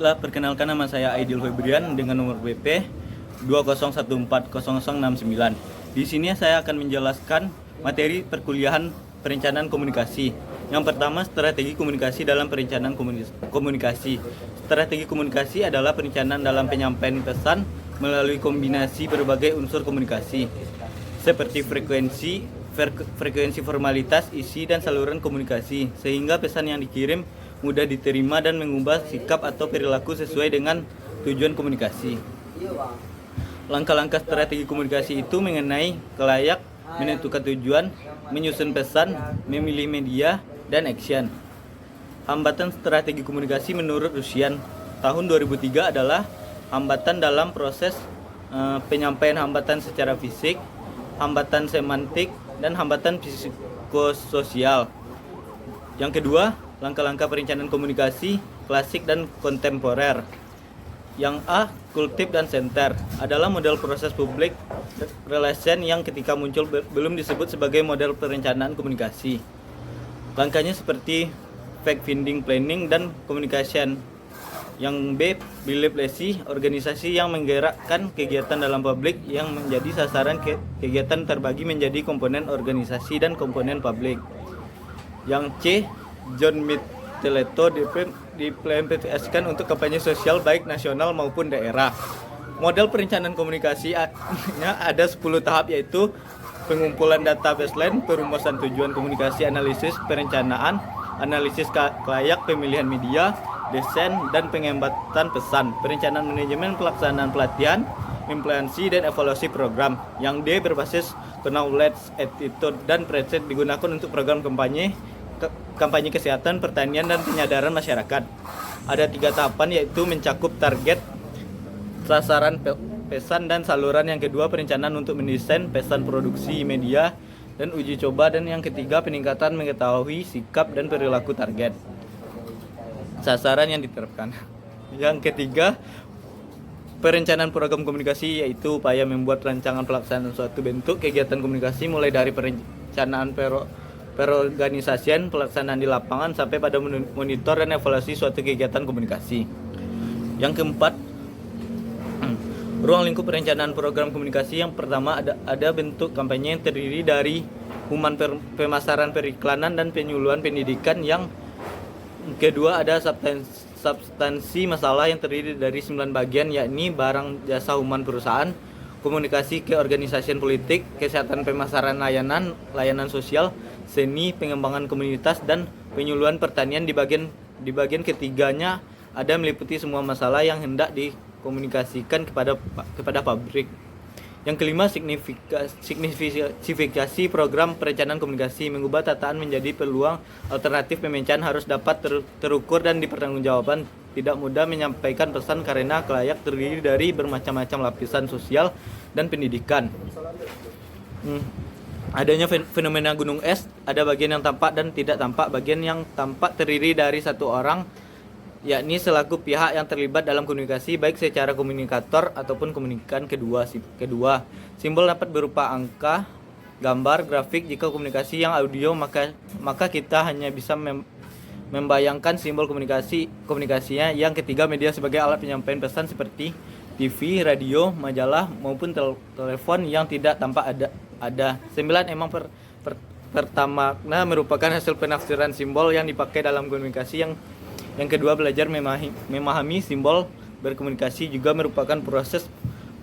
Baiklah, perkenalkan nama saya Aidil Febrian dengan nomor BP 20140069. Di sini saya akan menjelaskan materi perkuliahan perencanaan komunikasi. Yang pertama, strategi komunikasi dalam perencanaan komunikasi. Strategi komunikasi adalah perencanaan dalam penyampaian pesan melalui kombinasi berbagai unsur komunikasi, seperti frekuensi formalitas, isi, dan saluran komunikasi, sehingga pesan yang dikirim mudah diterima dan mengubah sikap atau perilaku sesuai dengan tujuan komunikasi. Langkah-langkah strategi komunikasi itu mengenai kelayak, menentukan tujuan, menyusun pesan, memilih media, dan action. Hambatan strategi komunikasi menurut Rusian tahun 2003 adalah hambatan dalam proses penyampaian, hambatan secara fisik, hambatan semantik, dan hambatan psikososial. Yang kedua, langkah-langkah perencanaan komunikasi klasik dan kontemporer. Yang A, kultif dan center, adalah model proses public relation yang ketika muncul belum disebut sebagai model perencanaan komunikasi. Langkahnya seperti fact-finding, planning, dan communication. Yang B, belief legacy, organisasi yang menggerakkan kegiatan dalam publik yang menjadi sasaran kegiatan terbagi menjadi komponen organisasi dan komponen publik. Yang C, John Mitteleto diimplementasikan untuk kampanye sosial baik nasional maupun daerah. Model perencanaan komunikasinya ada 10 tahap, yaitu pengumpulan data baseline, perumusan tujuan komunikasi, analisis perencanaan, analisis kelayak, pemilihan media, desain, dan pengembatan pesan, perencanaan manajemen, pelaksanaan pelatihan, implementasi, dan evaluasi program. Yang D, berbasis knowledge, attitude, dan preset, digunakan untuk program kampanye kesehatan, pertanian, dan penyadaran masyarakat. Ada 3 tahapan, yaitu mencakup target, sasaran, pesan, dan saluran. Yang kedua, perencanaan untuk mendesain pesan, produksi media, dan uji coba. Dan yang ketiga, peningkatan mengetahui sikap dan perilaku target, sasaran yang diterapkan. Yang ketiga, perencanaan program komunikasi, yaitu upaya membuat rancangan pelaksanaan suatu bentuk kegiatan komunikasi mulai dari perencanaan perorganisasian, pelaksanaan di lapangan, sampai pada monitor dan evaluasi suatu kegiatan komunikasi. Yang keempat, ruang lingkup perencanaan program komunikasi. Yang pertama, ada bentuk kampanye yang terdiri dari human pemasaran, periklanan, dan penyuluhan pendidikan. Yang kedua, ada substansi masalah yang terdiri dari 9 bagian, yakni barang, jasa, human, perusahaan, komunikasi, keorganisasian, politik, kesehatan, pemasaran, layanan sosial, seni, pengembangan komunitas, dan penyuluhan pertanian. Di bagian ketiganya ada meliputi semua masalah yang hendak dikomunikasikan kepada publik. Yang kelima, signifikasi program perencanaan komunikasi, mengubah tataan menjadi peluang alternatif pemecahan, harus dapat terukur dan dipertanggungjawabkan. Tidak mudah menyampaikan pesan karena kelayak terdiri dari bermacam-macam lapisan sosial dan pendidikan. Adanya fenomena gunung es, ada bagian yang tampak dan tidak tampak. Bagian yang tampak terdiri dari satu orang, yakni selaku pihak yang terlibat dalam komunikasi, baik secara komunikator ataupun komunikan kedua. Simbol dapat berupa angka, gambar, grafik. Jika komunikasi yang audio, maka kita hanya bisa membayangkan simbol komunikasinya. Yang ketiga, media sebagai alat penyampaian pesan seperti TV, radio, majalah, maupun telepon. Yang tidak tampak ada. 9. Emang pertama merupakan hasil penafsiran simbol yang dipakai dalam komunikasi. Yang kedua, belajar memahami simbol berkomunikasi juga merupakan proses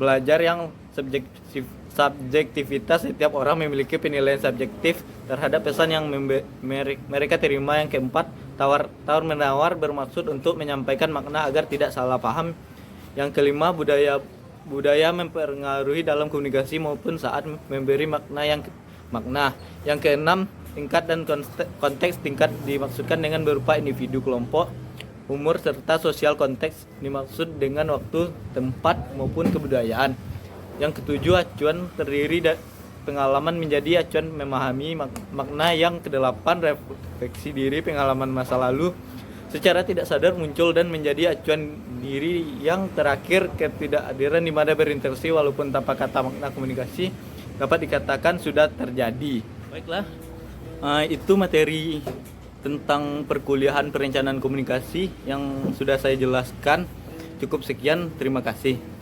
belajar yang subjektivitas. Setiap orang memiliki penilaian subjektif terhadap pesan yang mereka terima. Yang keempat, tawar-menawar bermaksud untuk menyampaikan makna agar tidak salah paham. Yang kelima, budaya mempengaruhi dalam komunikasi maupun saat memberi makna. Yang keenam, tingkat dan konteks. Tingkat dimaksudkan dengan berupa individu, kelompok, umur, serta sosial. Konteks dimaksud dengan waktu, tempat, maupun kebudayaan. Yang ketujuh, acuan terdiri dari pengalaman menjadi acuan memahami makna. Yang kedelapan, refleksi diri, pengalaman masa lalu secara tidak sadar muncul dan menjadi acuan diri. Yang terakhir, ketidakhadiran di mana berinteraksi walaupun tanpa kata, makna komunikasi dapat dikatakan sudah terjadi. Baiklah, itu materi tentang perkuliahan perencanaan komunikasi yang sudah saya jelaskan. Cukup sekian, terima kasih.